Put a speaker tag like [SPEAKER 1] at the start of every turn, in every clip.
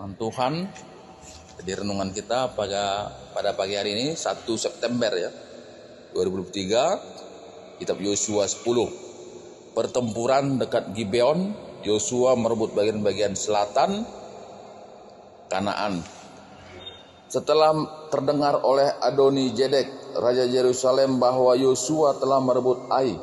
[SPEAKER 1] firman Tuhan di renungan kita pada pagi hari ini 1 September 2023, kitab Yosua 10. Pertempuran dekat Gibeon, Yosua merebut bagian-bagian selatan Kanaan. Setelah terdengar oleh Adoni-Zedek, Raja Yerusalem, bahwa Yosua telah merebut Ai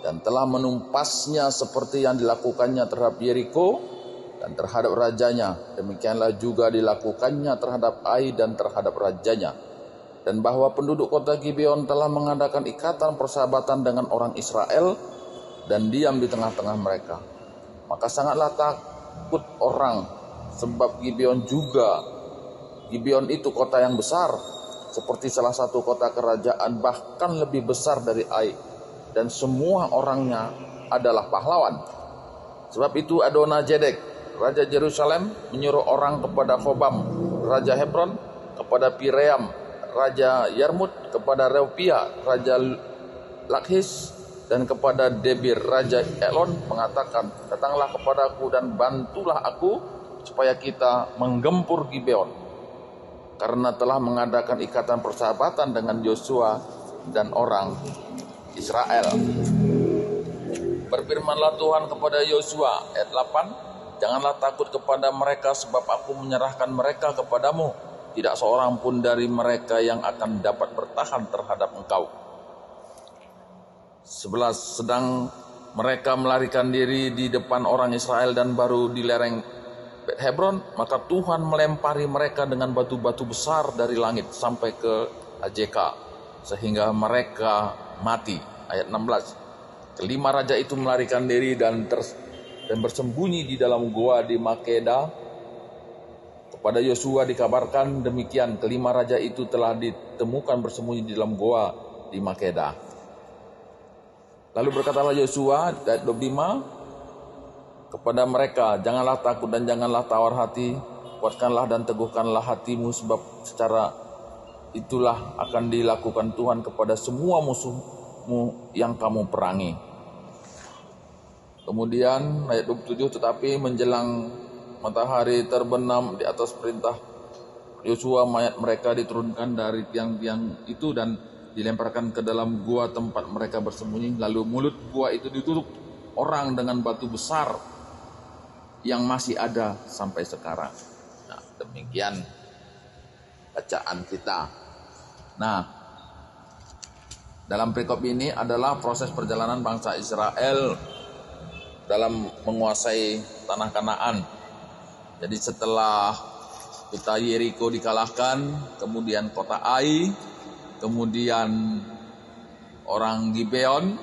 [SPEAKER 1] dan telah menumpasnya seperti yang dilakukannya terhadap Yeriko dan terhadap rajanya, demikianlah juga dilakukannya terhadap Ai dan terhadap rajanya. Dan bahwa penduduk kota Gibeon telah mengadakan ikatan persahabatan dengan orang Israel dan diam di tengah-tengah mereka. Maka sangatlah takut orang, sebab Gibeon itu kota yang besar, seperti salah satu kota kerajaan, bahkan lebih besar dari Ai, dan semua orangnya adalah pahlawan. Sebab itu Adoni-Zedek, Raja Yerusalem, menyuruh orang kepada Hobam, Raja Hebron, kepada Piream, Raja Yarmut, kepada Reupia, Raja Lakhis, dan kepada Debir, Raja Elon, mengatakan, datanglah kepadaku dan bantulah aku, supaya kita menggempur Gibeon, karena telah mengadakan ikatan persahabatan dengan Yosua dan orang Israel. Berfirmanlah Tuhan kepada Yosua, ayat 8, janganlah takut kepada mereka, sebab aku menyerahkan mereka kepadamu. Tidak seorang pun dari mereka yang akan dapat bertahan terhadap engkau. 11. Sedang mereka melarikan diri di depan orang Israel dan baru di lereng Bet Hebron, maka Tuhan melempari mereka dengan batu-batu besar dari langit sampai ke Azeka, sehingga mereka mati. Ayat 16. Kelima raja itu melarikan diri dan bersembunyi di dalam gua di Makeda. Kepada Yosua dikabarkan demikian, kelima raja itu telah ditemukan bersembunyi di dalam gua di Makeda. Lalu berkatalah Yosua, ayat 25, kepada mereka, janganlah takut dan janganlah tawar hati, kuatkanlah dan teguhkanlah hatimu, sebab secara itulah akan dilakukan Tuhan kepada semua musuhmu yang kamu perangi. Kemudian ayat 27, tetapi menjelang matahari terbenam di atas perintah Yosua, mayat mereka diturunkan dari tiang-tiang itu dan dilemparkan ke dalam gua tempat mereka bersembunyi. Lalu mulut gua itu ditutup orang dengan batu besar yang masih ada sampai sekarang. Nah, demikian bacaan kita. Nah, dalam perikop ini adalah proses perjalanan bangsa Israel dalam menguasai tanah Kanaan. Jadi setelah kota Yeriko dikalahkan, kemudian kota Ai, kemudian orang Gibeon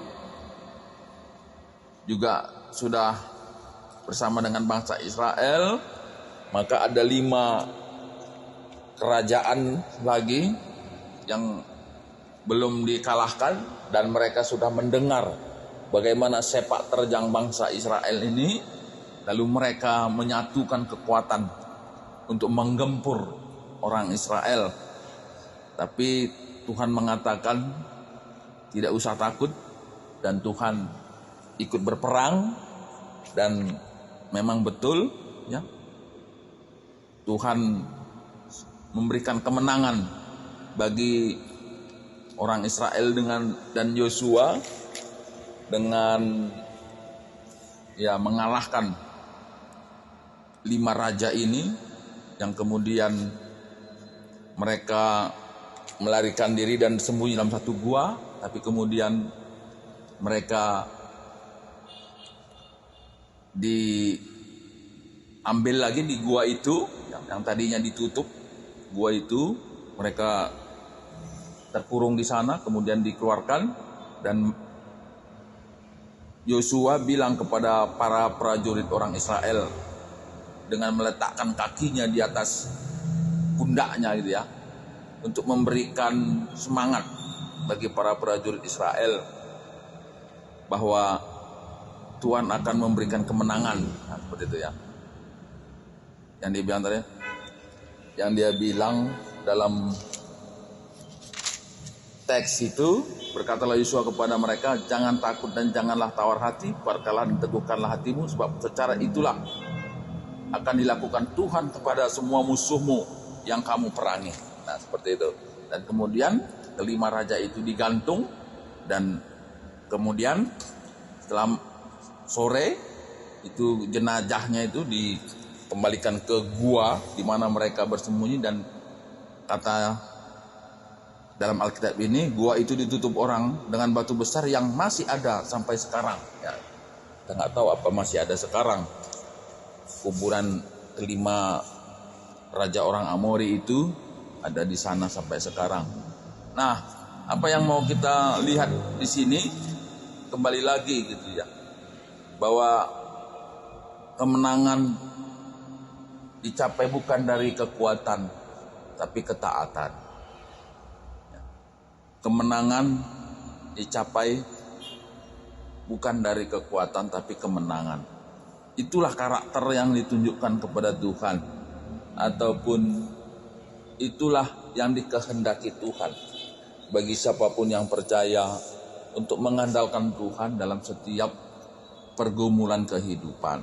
[SPEAKER 1] juga sudah bersama dengan bangsa Israel, maka ada 5 kerajaan lagi yang belum dikalahkan, dan mereka sudah mendengar bagaimana sepak terjang bangsa Israel ini, lalu mereka menyatukan kekuatan untuk menggempur orang Israel. Tapi Tuhan mengatakan tidak usah takut, dan Tuhan ikut berperang. Dan memang betul Tuhan memberikan kemenangan bagi orang Israel dan Yosua dengan mengalahkan 5 raja ini, yang kemudian mereka melarikan diri dan sembunyi dalam satu gua. Tapi kemudian mereka diambil lagi di gua itu yang tadinya ditutup. Gua itu mereka terkurung di sana, kemudian dikeluarkan, dan Yosua bilang kepada para prajurit orang Israel dengan meletakkan kakinya di atas pundaknya untuk memberikan semangat bagi para prajurit Israel bahwa Tuhan akan memberikan kemenangan. Nah, seperti itu yang dia bilang tadi, yang dia bilang dalam teks itu, berkatalah Yosua kepada mereka, jangan takut dan janganlah tawar hati, kuatkanlah dan teguhkanlah hatimu, sebab secara itulah akan dilakukan Tuhan kepada semua musuhmu yang kamu perangi. Nah, seperti itu. Dan kemudian kelima raja itu digantung, dan kemudian setelah sore itu jenazahnya itu dikembalikan ke gua di mana mereka bersembunyi, dan kata dalam Alkitab ini gua itu ditutup orang dengan batu besar yang masih ada sampai sekarang. Ya, kita nggak tahu apa masih ada sekarang. Kuburan kelima raja orang Amori itu ada di sana sampai sekarang. Nah, apa yang mau kita lihat di sini kembali lagi gitu ya, bahwa kemenangan dicapai bukan dari kekuatan tapi ketaatan. Kemenangan dicapai bukan dari kekuatan tapi kemenangan. Itulah karakter yang ditunjukkan kepada Tuhan, ataupun itulah yang dikehendaki Tuhan bagi siapapun yang percaya untuk mengandalkan Tuhan dalam setiap pergumulan kehidupan,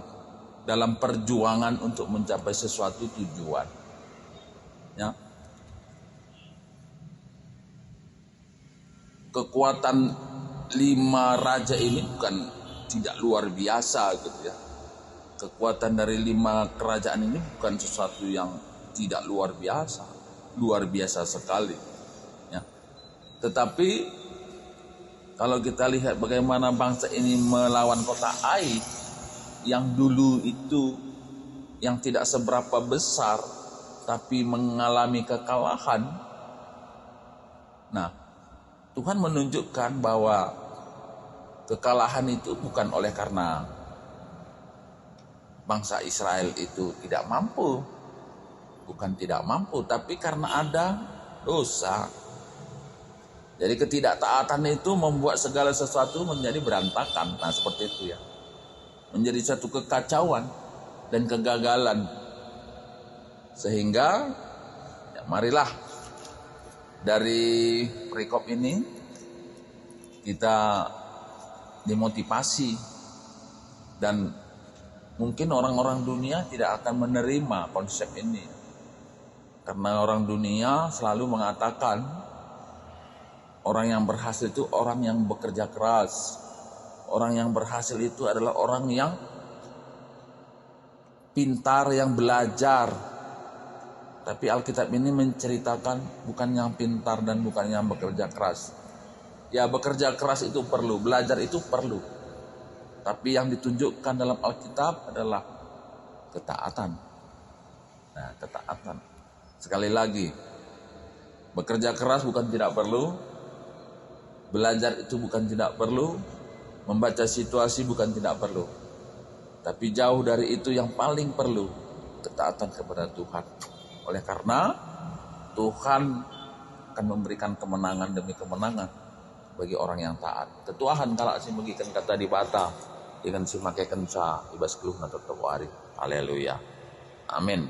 [SPEAKER 1] dalam perjuangan untuk mencapai sesuatu tujuan. Ya. Kekuatan lima raja ini bukan tidak luar biasa gitu ya. Kekuatan dari lima kerajaan ini bukan sesuatu yang tidak luar biasa sekali. Ya. Tetapi kalau kita lihat bagaimana bangsa ini melawan kota Ai yang dulu itu yang tidak seberapa besar tapi mengalami kekalahan. Nah, Tuhan menunjukkan bahwa kekalahan itu bukan oleh karena bangsa Israel itu tidak mampu. Bukan tidak mampu, tapi karena ada dosa. Jadi ketidaktaatan itu membuat segala sesuatu menjadi berantakan. Nah, seperti itu ya. Menjadi satu kekacauan dan kegagalan. Sehingga ya marilah dari perikop ini kita dimotivasi, dan mungkin orang-orang dunia tidak akan menerima konsep ini, karena orang dunia selalu mengatakan orang yang berhasil itu orang yang bekerja keras, orang yang berhasil itu adalah orang yang pintar, yang belajar. Tapi Alkitab ini menceritakan bukan yang pintar dan bukan yang bekerja keras. Ya, bekerja keras itu perlu, belajar itu perlu. Tapi yang ditunjukkan dalam Alkitab adalah ketaatan. Nah, ketaatan. Sekali lagi, bekerja keras bukan tidak perlu, belajar itu bukan tidak perlu, membaca situasi bukan tidak perlu. Tapi jauh dari itu yang paling perlu, ketaatan kepada Tuhan. Oleh karena Tuhan akan memberikan kemenangan demi kemenangan bagi orang yang taat. Ketuahan kalau si bagikan kata di bata dengan si makai kenca ibas keluh na totoo ari. Haleluya. Amin.